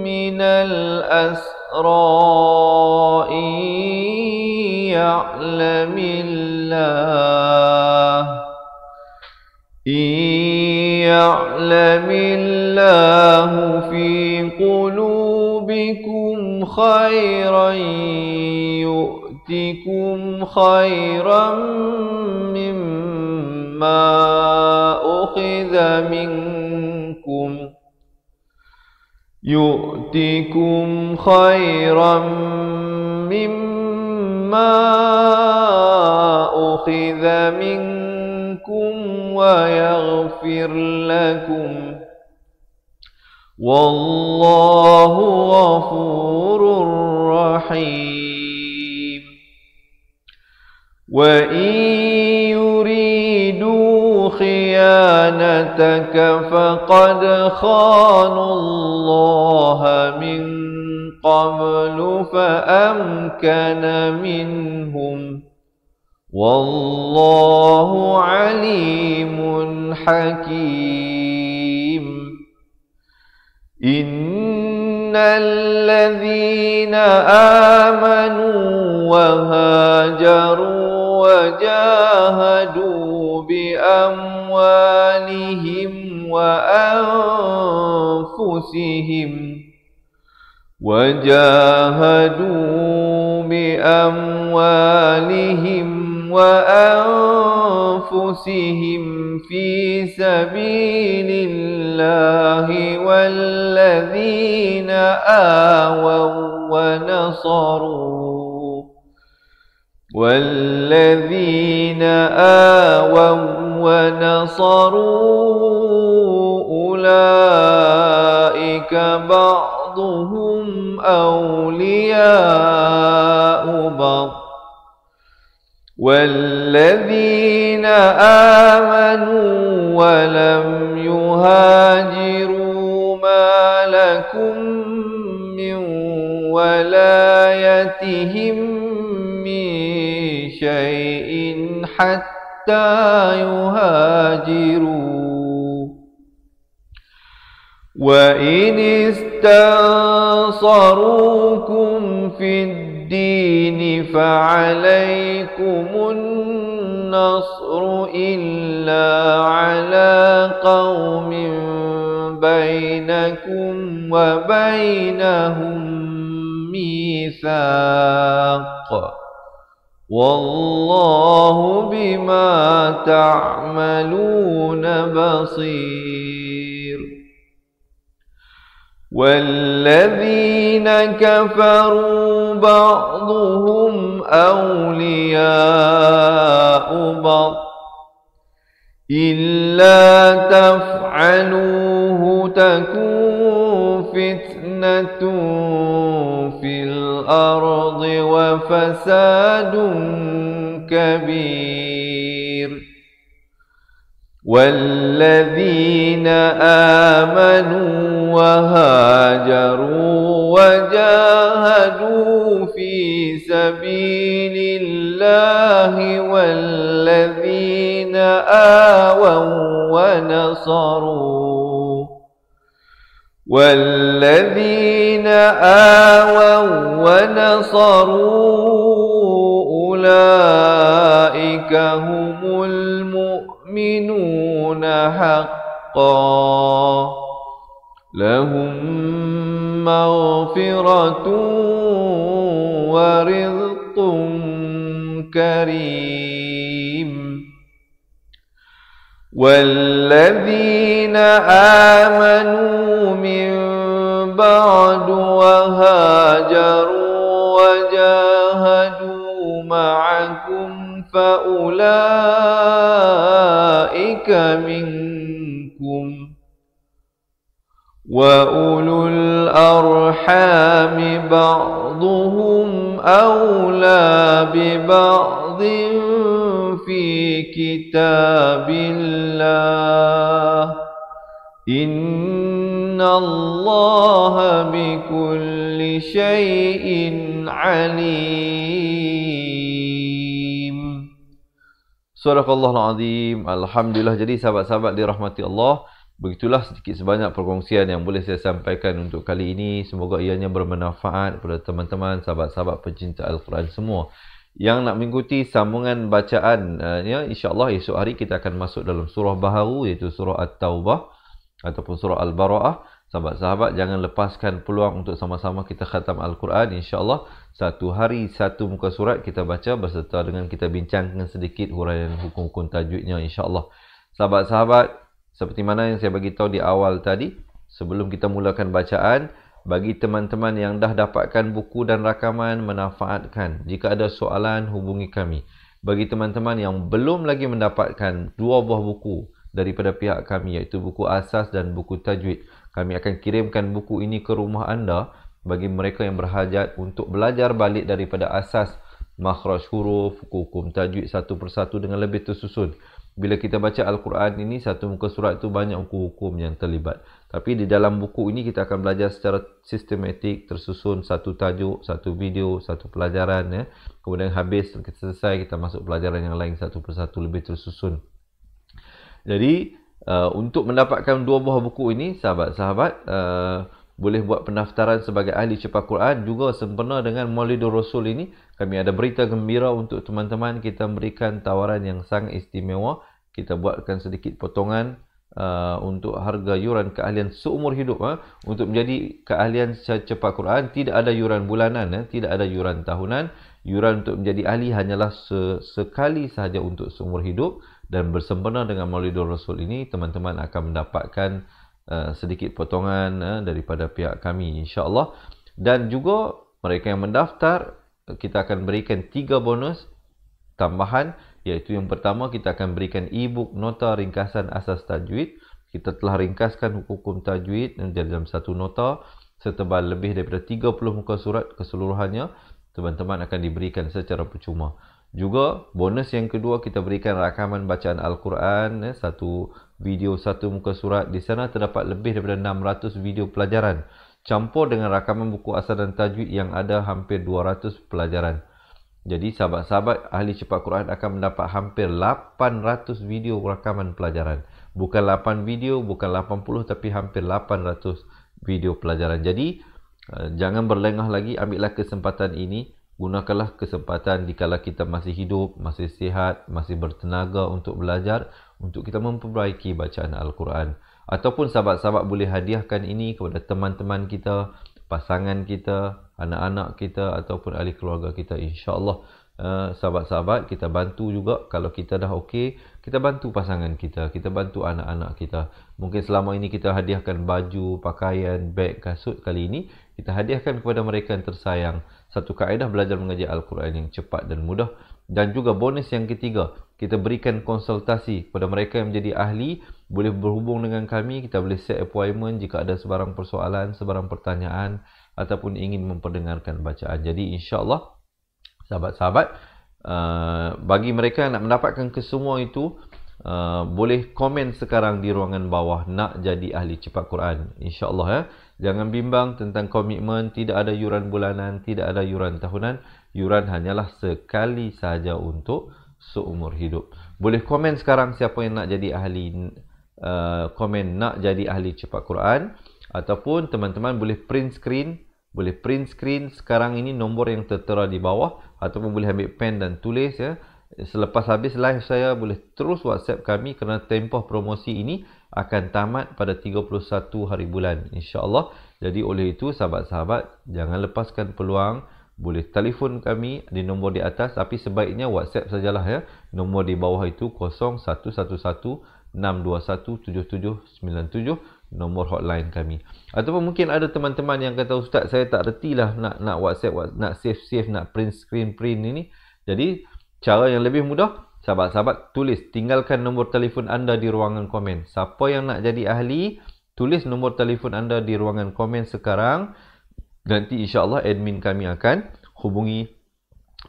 minal asra'i يعلم الله في قلوبكم خيرا يؤتكم خيرا مما أخذ منكم ويغفر لكم والله غفور رحيم وإن يريدوا خيانتك فقد خانوا الله من قبل فأمكن منهم والله عليم حكيم إن الذين آمنوا وهاجروا وجاهدوا بأموالهم وأنفسهم في سبيل الله والذين آووا ونصروا أولئك بعضهم أولياء بعض والذين آمنوا ولم يهاجروا ما لكم من ولايتهم من شيء حتى يهاجروا وإن استنصروكم في الدين فعليكم النصر إلا على قوم بينكم وبينهم ميثاق والله بما تعملون بصير والذين كفروا بعضهم أولياء بعض إلا تفعلوه تكون فتنة في الأرض وفساد كبير والذين آمنوا وهاجروا وجاهدوا في سبيل الله والذين آووا ونصروا أولئك هم المؤمنون حقا لهم مغفرة ورزق كريم والذين آمنوا من بعد وهاجروا وجاهدوا معكم فأولئك منكم وأولو الأرحام بعضهم أولى ببعض في كتاب الله إن الله بكل شيء عليم. Sadaqallahul Azim. Alhamdulillah. Jadi sahabat-sahabat dirahmati Allah, begitulah sedikit sebanyak perkongsian yang boleh saya sampaikan untuk kali ini. Semoga ianya bermanfaat kepada teman-teman, sahabat-sahabat pencinta Al-Quran semua. Yang nak mengikuti sambungan bacaan, insya-Allah esok hari kita akan masuk dalam surah baharu, iaitu surah At-Taubah ataupun surah Al-Bara'ah. Sahabat-sahabat, jangan lepaskan peluang untuk sama-sama kita khatam Al-Quran. InsyaAllah, satu hari satu muka surat kita baca berserta dengan kita bincangkan sedikit huraian hukum-hukum tajwidnya, insyaAllah. Sahabat-sahabat, seperti mana yang saya bagi tahu di awal tadi, sebelum kita mulakan bacaan, bagi teman-teman yang dah dapatkan buku dan rakaman, manfaatkan. Jika ada soalan, hubungi kami. Bagi teman-teman yang belum lagi mendapatkan dua buah buku daripada pihak kami, iaitu buku asas dan buku tajwid, kami akan kirimkan buku ini ke rumah anda bagi mereka yang berhajat untuk belajar balik daripada asas makhraj huruf, hukum tajwid satu persatu dengan lebih tersusun. Bila kita baca Al-Quran ini, satu muka surat itu banyak hukum-hukum yang terlibat. Tapi di dalam buku ini kita akan belajar secara sistematik, tersusun, satu tajuk, satu video, satu pelajaran. Ya. Kemudian habis, selesai, kita masuk pelajaran yang lain satu persatu, lebih tersusun. Jadi, untuk mendapatkan dua buah buku ini, sahabat-sahabat, boleh buat pendaftaran sebagai ahli cepat Quran. Juga sempena dengan Maulidur Rasul ini, kami ada berita gembira untuk teman-teman. Kita berikan tawaran yang sangat istimewa. Kita buatkan sedikit potongan untuk harga yuran keahlian seumur hidup. Untuk menjadi keahlian cepat Quran, tidak ada yuran bulanan, tidak ada yuran tahunan. Yuran untuk menjadi ahli hanyalah sekali sahaja untuk seumur hidup. Dan bersempena dengan Maulidur Rasul ini, teman-teman akan mendapatkan sedikit potongan daripada pihak kami, insya-Allah. Dan juga mereka yang mendaftar, kita akan berikan 3 bonus tambahan, iaitu yang pertama, kita akan berikan e-book nota ringkasan asas tajwid. Kita telah ringkaskan hukum tajwid dalam satu nota setebal lebih daripada 30 muka surat keseluruhannya. Teman-teman akan diberikan secara percuma. Juga bonus yang kedua, kita berikan rakaman bacaan Al-Quran, satu video satu muka surat. Di sana terdapat lebih daripada 600 video pelajaran campur dengan rakaman buku asal dan tajwid yang ada hampir 200 pelajaran. Jadi sahabat-sahabat ahli cepat Quran akan mendapat hampir 800 video rakaman pelajaran. Bukan 8 video, bukan 80, tapi hampir 800 video pelajaran. Jadi jangan berlengah lagi, ambillah kesempatan ini. Gunakanlah kesempatan dikala kita masih hidup, masih sihat, masih bertenaga untuk belajar, untuk kita memperbaiki bacaan Al-Quran. Ataupun sahabat-sahabat boleh hadiahkan ini kepada teman-teman kita, pasangan kita, anak-anak kita ataupun ahli keluarga kita, insya-Allah. Sahabat-sahabat, kita bantu juga. Kalau kita dah okey, kita bantu pasangan kita, kita bantu anak-anak kita. Mungkin selama ini kita hadiahkan baju, pakaian, beg, kasut. Kali ini kita hadiahkan kepada mereka yang tersayang satu kaedah belajar mengaji Al-Quran yang cepat dan mudah. Dan juga bonus yang ketiga, kita berikan konsultasi kepada mereka yang menjadi ahli. Boleh berhubung dengan kami, kita boleh set appointment jika ada sebarang persoalan, sebarang pertanyaan ataupun ingin memperdengarkan bacaan. Jadi insya-Allah, sahabat-sahabat, bagi mereka yang nak mendapatkan kesemua itu, boleh komen sekarang di ruangan bawah, nak jadi ahli cepat Quran, insya-Allah. Ya. Jangan bimbang tentang komitmen, tidak ada yuran bulanan, tidak ada yuran tahunan. Yuran hanyalah sekali saja untuk seumur hidup. Boleh komen sekarang siapa yang nak jadi ahli, komen nak jadi ahli cepat Quran. Ataupun teman-teman boleh print screen. Boleh print screen sekarang ini nombor yang tertera di bawah. Ataupun boleh ambil pen dan tulis. Ya. Selepas habis live saya, boleh terus WhatsApp kami kerana tempoh promosi ini akan tamat pada 31 hari bulan, insya-Allah. Jadi oleh itu sahabat-sahabat, jangan lepaskan peluang. Boleh telefon kami di nombor di atas, tapi sebaiknya WhatsApp sajalah ya. Nombor di bawah itu 0111-621-7797, nombor hotline kami. Ataupun mungkin ada teman-teman yang kata, Ustaz, saya tak retilah nak WhatsApp, nak save, nak print screen ini. Jadi cara yang lebih mudah, sahabat-sahabat, tulis, tinggalkan nombor telefon anda di ruangan komen. Siapa yang nak jadi ahli, tulis nombor telefon anda di ruangan komen sekarang. Nanti insya-Allah admin kami akan hubungi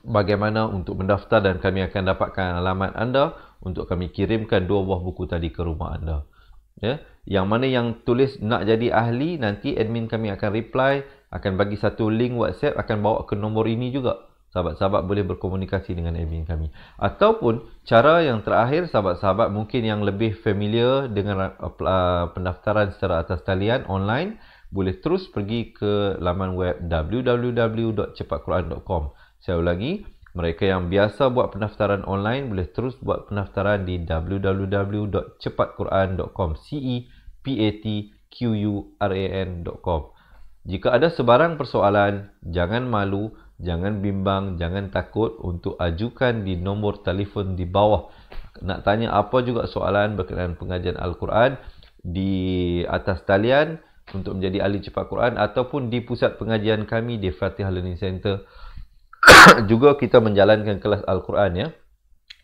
bagaimana untuk mendaftar dan kami akan dapatkan alamat anda untuk kami kirimkan 2 buah buku tadi ke rumah anda. Ya, yang mana yang tulis nak jadi ahli, nanti admin kami akan reply, akan bagi satu link WhatsApp, akan bawa ke nombor ini juga. Sahabat-sahabat boleh berkomunikasi dengan admin kami. Ataupun cara yang terakhir, sahabat-sahabat mungkin yang lebih familiar dengan pendaftaran secara atas talian online, boleh terus pergi ke laman web www.cepatquran.com. Saya ulangi, Mereka yang biasa buat pendaftaran online boleh terus buat pendaftaran di www.cepatquran.com, cepatquran.com. Jika ada sebarang persoalan, jangan malu, jangan bimbang, jangan takut untuk ajukan di nombor telefon di bawah. Nak tanya apa juga soalan berkenaan pengajian Al-Quran di atas talian untuk menjadi ahli cepat Quran, ataupun di pusat pengajian kami di Fatihah Learning Center. Juga kita menjalankan kelas Al-Quran ya.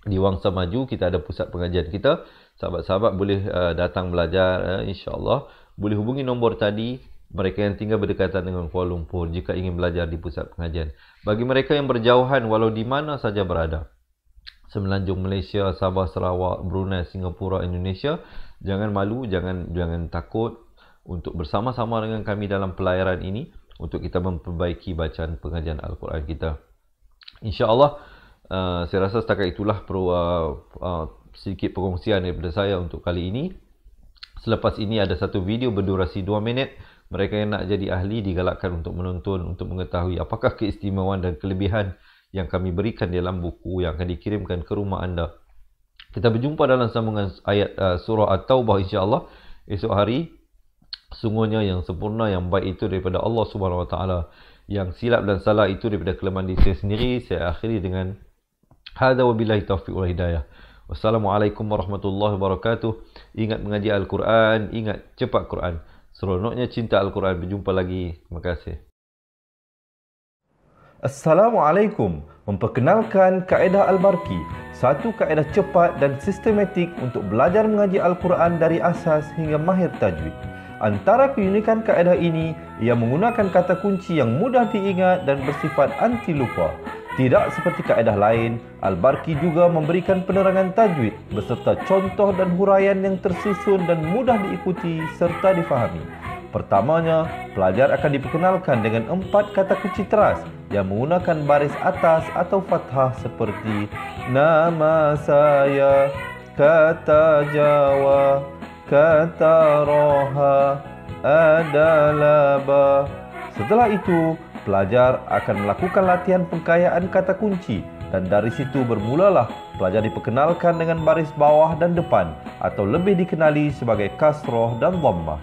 Di Wangsa Maju kita ada pusat pengajian kita. Sahabat-sahabat boleh datang belajar insya-Allah. Boleh hubungi nombor tadi mereka yang tinggal berdekatan dengan Kuala Lumpur jika ingin belajar di pusat pengajian. Bagi mereka yang berjauhan walau di mana saja berada, Semenanjung Malaysia, Sabah, Sarawak, Brunei, Singapura, Indonesia, jangan malu, jangan takut untuk bersama-sama dengan kami dalam pelayaran ini untuk kita memperbaiki bacaan pengajian Al-Quran kita. InsyaAllah, saya rasa setakat itulah sedikit perkongsian daripada saya untuk kali ini. Selepas ini ada satu video berdurasi 2 minit. Mereka yang nak jadi ahli digalakkan untuk menonton untuk mengetahui apakah keistimewaan dan kelebihan yang kami berikan dalam buku yang akan dikirimkan ke rumah anda. Kita berjumpa dalam sambungan ayat surah At-Taubah insya-Allah esok hari. Sungguhnya yang sempurna, yang baik itu daripada Allah Subhanahu Wa Taala. Yang silap dan salah itu daripada kelemahan diri saya sendiri. Saya akhiri dengan hadza wabillahi taufiq wal hidayah. Wassalamualaikum warahmatullahi wabarakatuh. Ingat mengaji Al-Quran, ingat cepat Quran. Seronoknya cinta Al-Quran. Berjumpa lagi. Terima kasih. Assalamualaikum. Memperkenalkan kaedah Al-Barki, satu kaedah cepat dan sistematik untuk belajar mengaji Al-Quran dari asas hingga mahir tajwid. Antara keunikan kaedah ini, ia menggunakan kata kunci yang mudah diingat dan bersifat anti lupa. Tidak seperti kaedah lain, Al-Barki juga memberikan penerangan tajwid beserta contoh dan huraian yang tersusun dan mudah diikuti serta difahami. Pertamanya, pelajar akan diperkenalkan dengan 4 kata kunci teras yang menggunakan baris atas atau fathah seperti nama saya, kata Jawa, kata roha, adalah ba. Setelah itu, pelajar akan melakukan latihan pengkayaan kata kunci dan dari situ bermulalah pelajar diperkenalkan dengan baris bawah dan depan atau lebih dikenali sebagai kasroh dan dhammah.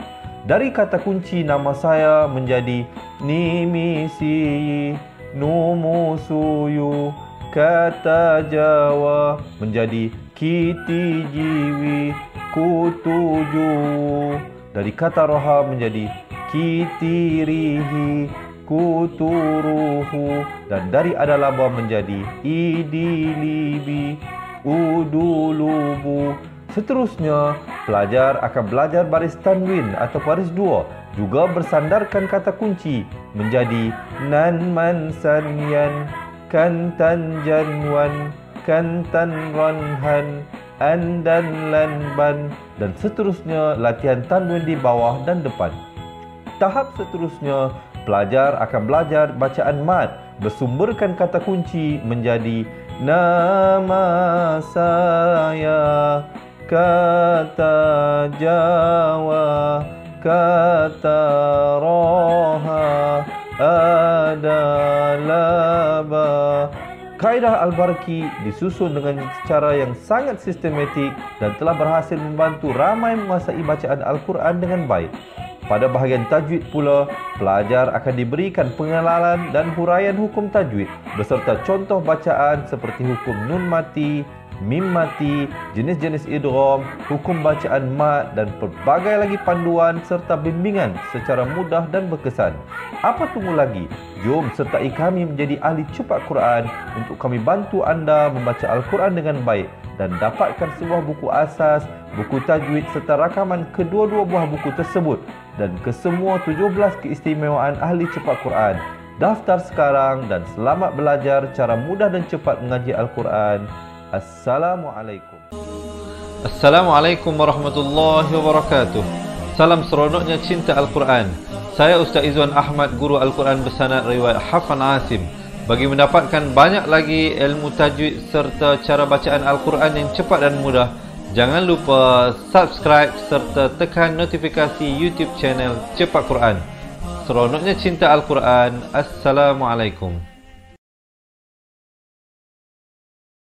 Dari kata kunci nama saya menjadi nimisi, numusuyu, kata Jawa menjadi kiti jiwi, kutuju. Dari kata roha menjadi kitirihi, kuturuhu. Dan dari adalaba menjadi idilibi, udulubu. Seterusnya, pelajar akan belajar baris tanwin atau baris 2, juga bersandarkan kata kunci menjadi nan man sanyan, kantan janwan, kantan ranhan, andan lanban, dan seterusnya latihan tanwin di bawah dan depan. Tahap seterusnya, pelajar akan belajar bacaan mad bersumberkan kata kunci menjadi nama saya, kata Jawa, kata roha, adalah ba. Kaedah Al-Barki disusun dengan cara yang sangat sistematik dan telah berhasil membantu ramai menguasai bacaan Al-Quran dengan baik. Pada bahagian tajwid pula, pelajar akan diberikan pengenalan dan huraian hukum tajwid beserta contoh bacaan seperti hukum nun mati, mim mati, jenis-jenis idgham, hukum bacaan mad dan pelbagai lagi panduan serta bimbingan secara mudah dan berkesan. Apa tunggu lagi? Jom sertai kami menjadi ahli cepat Quran untuk kami bantu anda membaca Al-Quran dengan baik dan dapatkan sebuah buku asas, buku tajwid serta rakaman kedua-dua buah buku tersebut dan kesemua 17 keistimewaan ahli cepat Quran. Daftar sekarang dan selamat belajar cara mudah dan cepat mengaji Al-Quran. Assalamualaikum. Assalamualaikum warahmatullahi wabarakatuh. Salam seronoknya cinta Al-Quran. Saya Ustaz Izwan Ahmad, guru Al-Quran bersanad riwayat Hafan Asim. Bagi mendapatkan banyak lagi ilmu tajwid serta cara bacaan Al-Quran yang cepat dan mudah, jangan lupa subscribe serta tekan notifikasi YouTube channel Cepat Quran. Seronoknya cinta Al-Quran. Assalamualaikum.